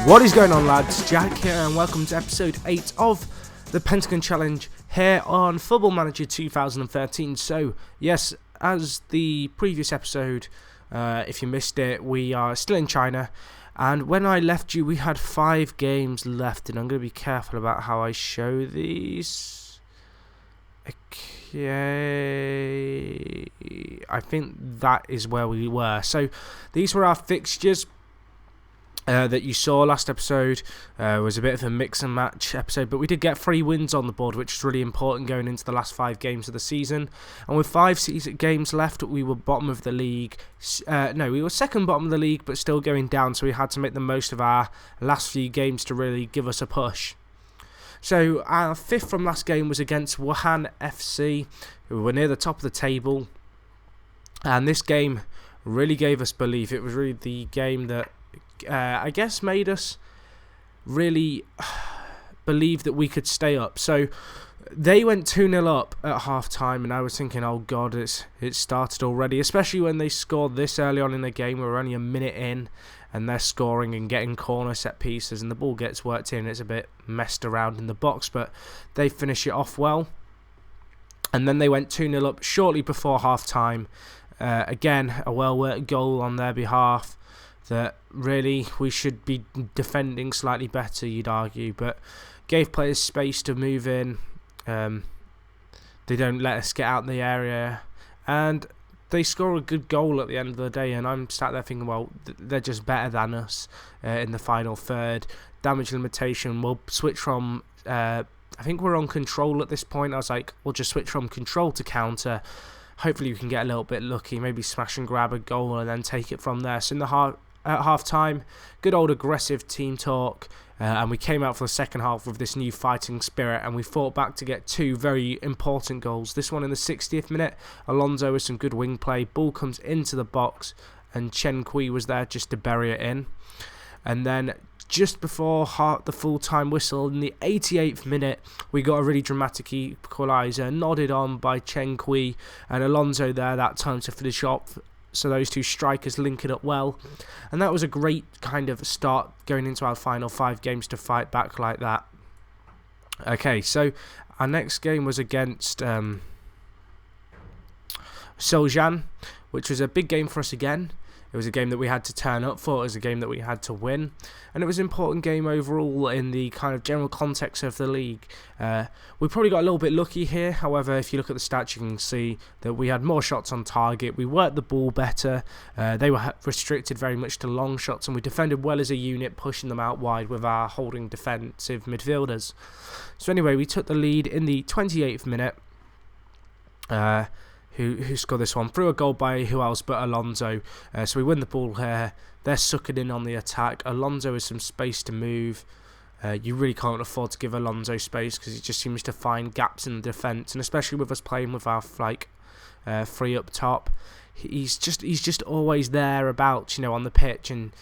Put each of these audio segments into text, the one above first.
What is going on, lads? Jack here, and welcome to episode 8 of the Pentagon Challenge here on Football Manager 2013. So, yes, as the previous episode, if you missed it, we are still in China. And when I left you, we had 5 games left, and I'm going to be careful about how I show these. Okay, I think that is where we were. So, these were our fixtures. That you saw last episode was a bit of a mix and match episode, but we did get 3 wins on the board, which is really important going into the last 5 games of the season. And with 5 games left, we were bottom of the league. We were second bottom of the league, but still going down, so we had to make the most of our last few games to really give us a push. So our 5th from last game was against Wuhan FC, who were near the top of the table. And this game really gave us belief. It was really the game that I guess made us really believe that we could stay up. So they went 2-0 up at half time, and I was thinking, oh god, it started already, especially when they scored this early on in the game. We were only a minute in and they're scoring and getting corner set pieces, and the ball gets worked in. It's a bit messed around in the box, but they finish it off well. And then they went 2-0 up shortly before half time. Again, a well worked goal on their behalf that really we should be defending slightly better, you'd argue, but gave players space to move in. They don't let us get out in the area, and they score a good goal at the end of the day, and I'm sat there thinking, well, they're just better than us in the final third. Damage limitation, we'll switch from I think we're on control at this point. I was like, we'll just switch from control to counter. Hopefully we can get a little bit lucky, maybe smash and grab a goal and then take it from there. So in the at half-time, good old aggressive team talk, and we came out for the second half with this new fighting spirit, and we fought back to get 2 very important goals. This one in the 60th minute, Alonso with some good wing play, ball comes into the box, and Chen Kui was there just to bury it in. And then just before the full-time whistle, in the 88th minute, we got a really dramatic equaliser, nodded on by Chen Kui, and Alonso there that time to finish off. So those 2 strikers linking up well, and that was a great kind of start going into our final 5 games to fight back like that. Okay, so our next game was against Soljan, which was a big game for us again. It was a game that we had to turn up for. It was a game that we had to win, and it was an important game overall in the kind of general context of the league. We probably got a little bit lucky here. However, if you look at the stats, you can see that we had more shots on target. We worked the ball better. They were restricted very much to long shots, and we defended well as a unit, pushing them out wide with our holding defensive midfielders. So anyway, we took the lead in the 28th minute. Who scored this one? Through a goal by who else but Alonso. So we win the ball here. They're sucking in on the attack. Alonso has some space to move. You really can't afford to give Alonso space because he just seems to find gaps in the defence, and especially with us playing with our 3 up top, he's just always thereabouts, on the pitch, and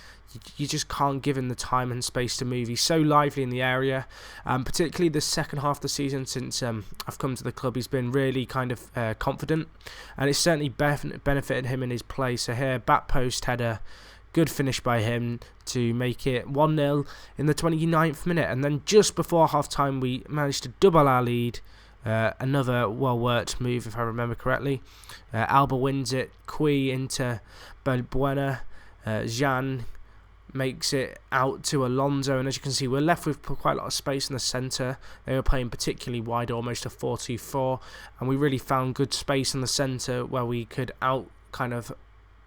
you just can't give him the time and space to move. He's so lively in the area, particularly the second half of the season since I've come to the club. He's been really kind of confident, and it's certainly benefited him in his play. So here, back post header, good finish by him to make it 1-0 in the 29th minute, and then just before half-time we managed to double our lead. Another well-worked move, if I remember correctly. Alba wins it, Kui into Balbuena, Jean makes it out to Alonso, and as you can see, we're left with quite a lot of space in the centre. They were playing particularly wide, almost a 4-2-4, and we really found good space in the centre where we could outman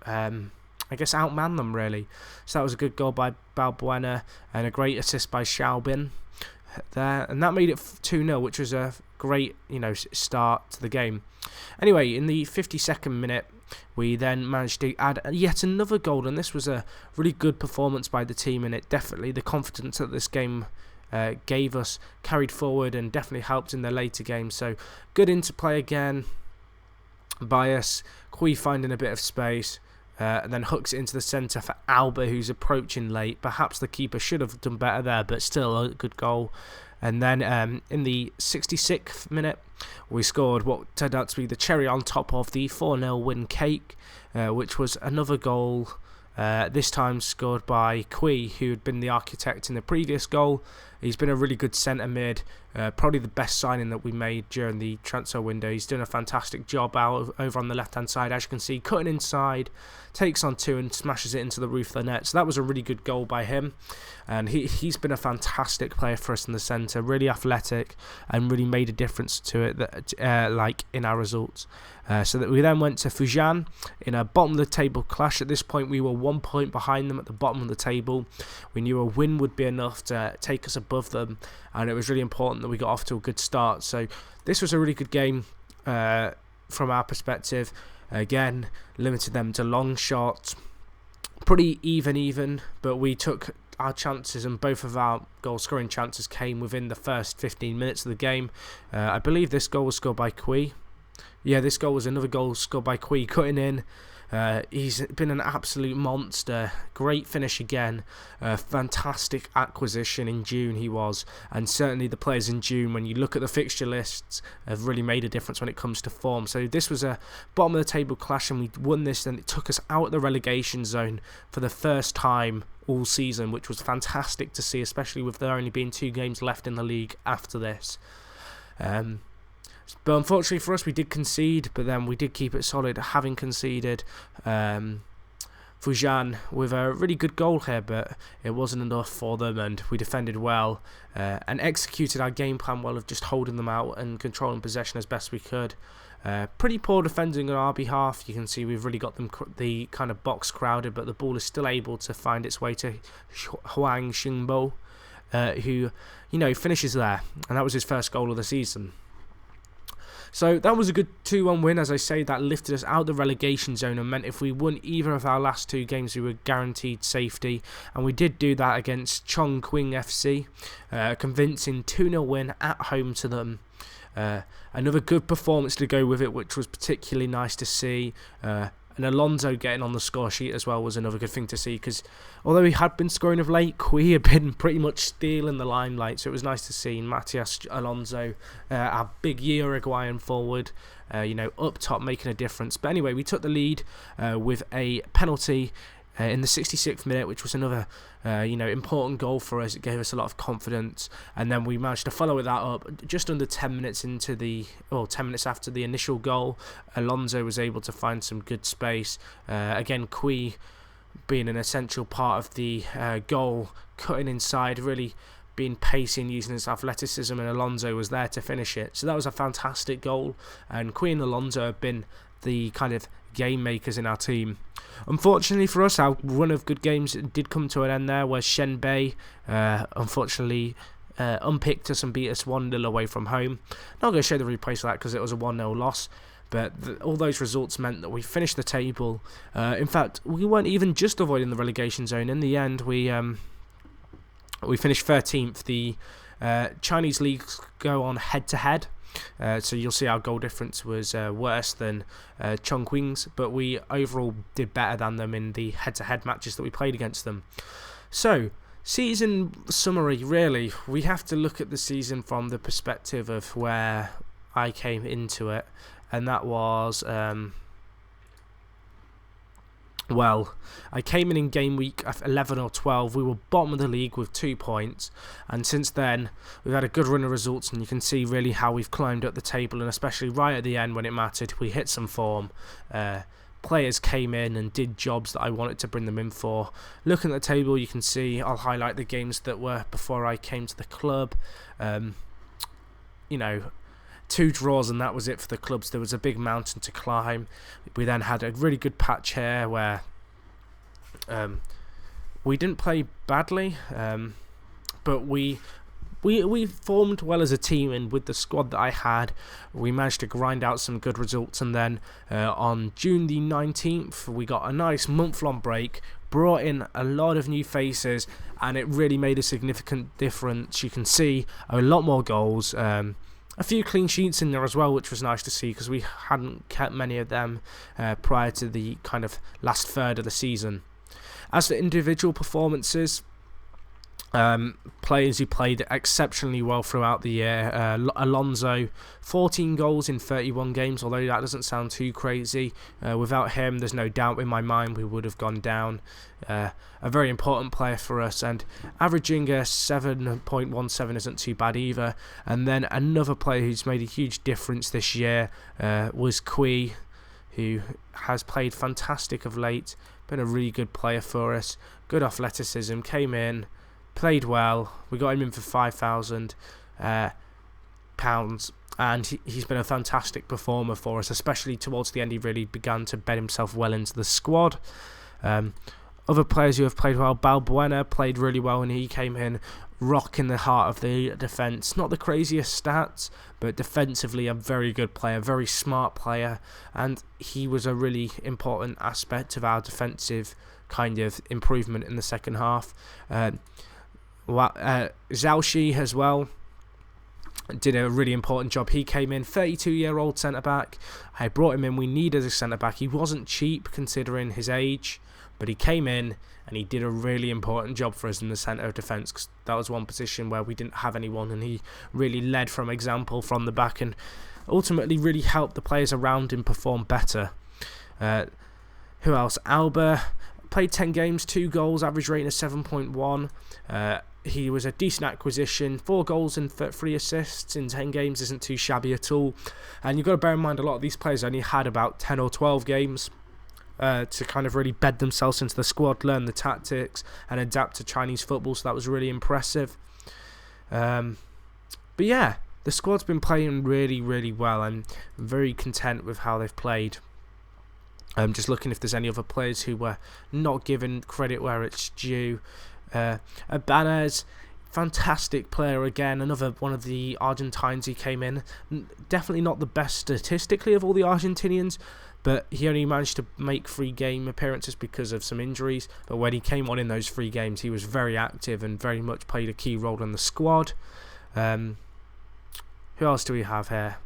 them, really. So that was a good goal by Balbuena and a great assist by Xiaobin there, and that made it 2-0, which was a great start to the game. Anyway, in the 52nd minute, we then managed to add yet another goal, and this was a really good performance by the team, and it definitely, the confidence that this game gave us carried forward and definitely helped in the later games. So good interplay again by us, Kui finding a bit of space, and then hooks it into the centre for Alba, who's approaching late. Perhaps the keeper should have done better there, but still a good goal. And then in the 66th minute, we scored what turned out to be the cherry on top of the 4-0 win cake, which was another goal This time scored by Kui, who had been the architect in the previous goal. He's been a really good centre mid, probably the best signing that we made during the transfer window. He's done a fantastic job over on the left-hand side, as you can see, cutting inside, takes on two and smashes it into the roof of the net. So that was a really good goal by him, and he's been a fantastic player for us in the centre, really athletic, and really made a difference to it, like in our results. So that we then went to Fujian in a bottom of the table clash. At this point, we were 1 point behind them at the bottom of the table. We knew a win would be enough to take us above them, and it was really important that we got off to a good start. So this was a really good game from our perspective. Again, limited them to long shots, pretty even, but we took our chances, and both of our goal scoring chances came within the first 15 minutes of the game. I believe this goal was scored by Kui. Yeah, this goal was another goal scored by Kui, cutting in. He's been an absolute monster. Great finish again. Fantastic acquisition in June he was. And certainly the players in June, when you look at the fixture lists, have really made a difference when it comes to form. So this was a bottom of the table clash, and we won this, and it took us out of the relegation zone for the first time all season, which was fantastic to see, especially with there only being 2 games left in the league after this. But unfortunately for us, we did concede, but then we did keep it solid, having conceded. Fujian with a really good goal here, but it wasn't enough for them, and we defended well and executed our game plan well of just holding them out and controlling possession as best we could. Pretty poor defending on our behalf. You can see we've really got them the kind of box crowded, but the ball is still able to find its way to Huang Xingbo, who, finishes there, and that was his first goal of the season. So that was a good 2-1 win. As I say, that lifted us out of the relegation zone and meant if we won either of our last 2 games, we were guaranteed safety. And we did do that against Wuhan FC, convincing 2-0 win at home to them. Another good performance to go with it, which was particularly nice to see. And Alonso getting on the score sheet as well was another good thing to see, because although he had been scoring of late, Kui had been pretty much stealing the limelight, so it was nice to see Matias Alonso, our big Uruguayan forward, up top making a difference. But anyway, we took the lead with a penalty in the 66th minute, which was another important goal for us. It gave us a lot of confidence, and then we managed to follow that up just under 10 minutes after the initial goal. Alonso was able to find some good space. Again, Kui being an essential part of the goal, cutting inside, really being pacey and using his athleticism, and Alonso was there to finish it. So that was a fantastic goal, and Kui and Alonso have been the kind of game makers in our team. Unfortunately for us, our run of good games did come to an end there, where Shenbei unfortunately unpicked us and beat us 1-0 away from home. Not going to show the replay for that because it was a 1-0 loss, but all those results meant that we finished the table. In fact, we weren't even just avoiding the relegation zone. In the end, we finished 13th. The Chinese leagues go on head-to-head. So you'll see our goal difference was worse than Chongqing's, but we overall did better than them in the head-to-head matches that we played against them. So, season summary, really, we have to look at the season from the perspective of where I came into it, and that was... I came in game week 11 or 12. We were bottom of the league with 2 points, and since then we've had a good run of results, and you can see really how we've climbed up the table, and especially right at the end when it mattered, we hit some form. Players came in and did jobs that I wanted to bring them in for. Looking at the table, you can see I'll highlight the games that were before I came to the club. 2 draws and that was it for the clubs. There was a big mountain to climb. We then had a really good patch here where we didn't play badly, but we formed well as a team, and with the squad that I had, we managed to grind out some good results. And then on June the 19th, we got a nice month-long break, brought in a lot of new faces, and it really made a significant difference. You can see a lot more goals. A few clean sheets in there as well, which was nice to see because we hadn't kept many of them prior to the kind of last third of the season. As for individual performances, Players who played exceptionally well throughout the year. Alonso, 14 goals in 31 games, although that doesn't sound too crazy. Without him, there's no doubt in my mind we would have gone down. A very important player for us, and averaging a 7.17 isn't too bad either. And then another player who's made a huge difference this year was Kui, who has played fantastic of late, been a really good player for us, good athleticism, came in, played well. We got him in for £5,000, and he's been a fantastic performer for us, especially towards the end. He really began to bed himself well into the squad. Other players who have played well, Balbuena played really well when he came in, rocking the heart of the defence. Not the craziest stats, but defensively a very good player, very smart player, and he was a really important aspect of our defensive kind of improvement in the second half. Zhao as well did a really important job. He came in, 32-year-old centre-back. I brought him in. We needed a centre-back. He wasn't cheap considering his age, but he came in and he did a really important job for us in the centre of defence, because that was one position where we didn't have anyone, and he really led from example from the back and ultimately really helped the players around him perform better. Who else? Alba played 10 games, 2 goals, average rating of 7.1. He was a decent acquisition. 4 goals and 3 assists in 10 games isn't too shabby at all. And you've got to bear in mind a lot of these players only had about 10 or 12 games to kind of really bed themselves into the squad, learn the tactics and adapt to Chinese football, so that was really impressive. But yeah, the squad's been playing really, really well. I'm very content with how they've played. I'm just looking if there's any other players who were not given credit where it's due. Ibanez, fantastic player again, another one of the Argentines who came in. Definitely not the best statistically of all the Argentinians, but he only managed to make 3 game appearances because of some injuries. But when he came on in those 3 games, he was very active and very much played a key role in the squad. Who else do we have here?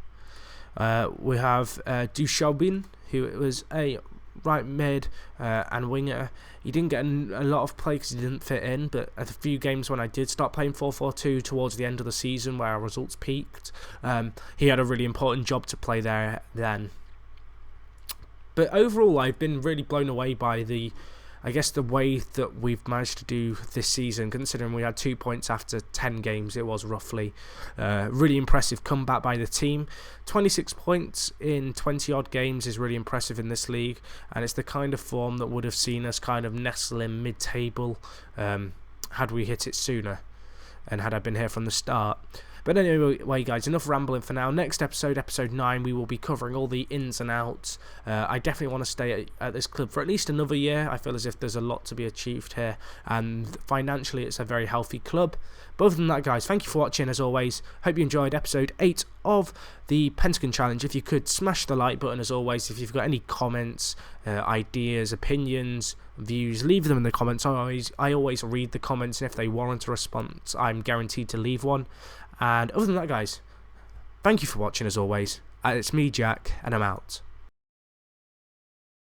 We have Dushaubin, who was a right mid and winger. He didn't get a lot of play because he didn't fit in, but at a few games when I did start playing 4-4-2 towards the end of the season where our results peaked, he had a really important job to play there then. But overall, I've been really blown away by the way that we've managed to do this season, considering we had 2 points after 10 games, it was roughly. Really impressive comeback by the team. 26 points in 20 odd games is really impressive in this league, and it's the kind of form that would have seen us kind of nestle in mid-table had we hit it sooner and had I been here from the start. But anyway, guys, enough rambling for now. Next episode, episode 9, we will be covering all the ins and outs. I definitely want to stay at this club for at least another year. I feel as if there's a lot to be achieved here, and financially it's a very healthy club. But other than that, guys, thank you for watching as always. Hope you enjoyed episode 8 of the Pentagon Challenge. If you could smash the like button as always. If you've got any comments, ideas, opinions, views, leave them in the comments. I always read the comments, and if they warrant a response, I'm guaranteed to leave one. And other than that, guys, thank you for watching as always. It's me, Jack, and I'm out.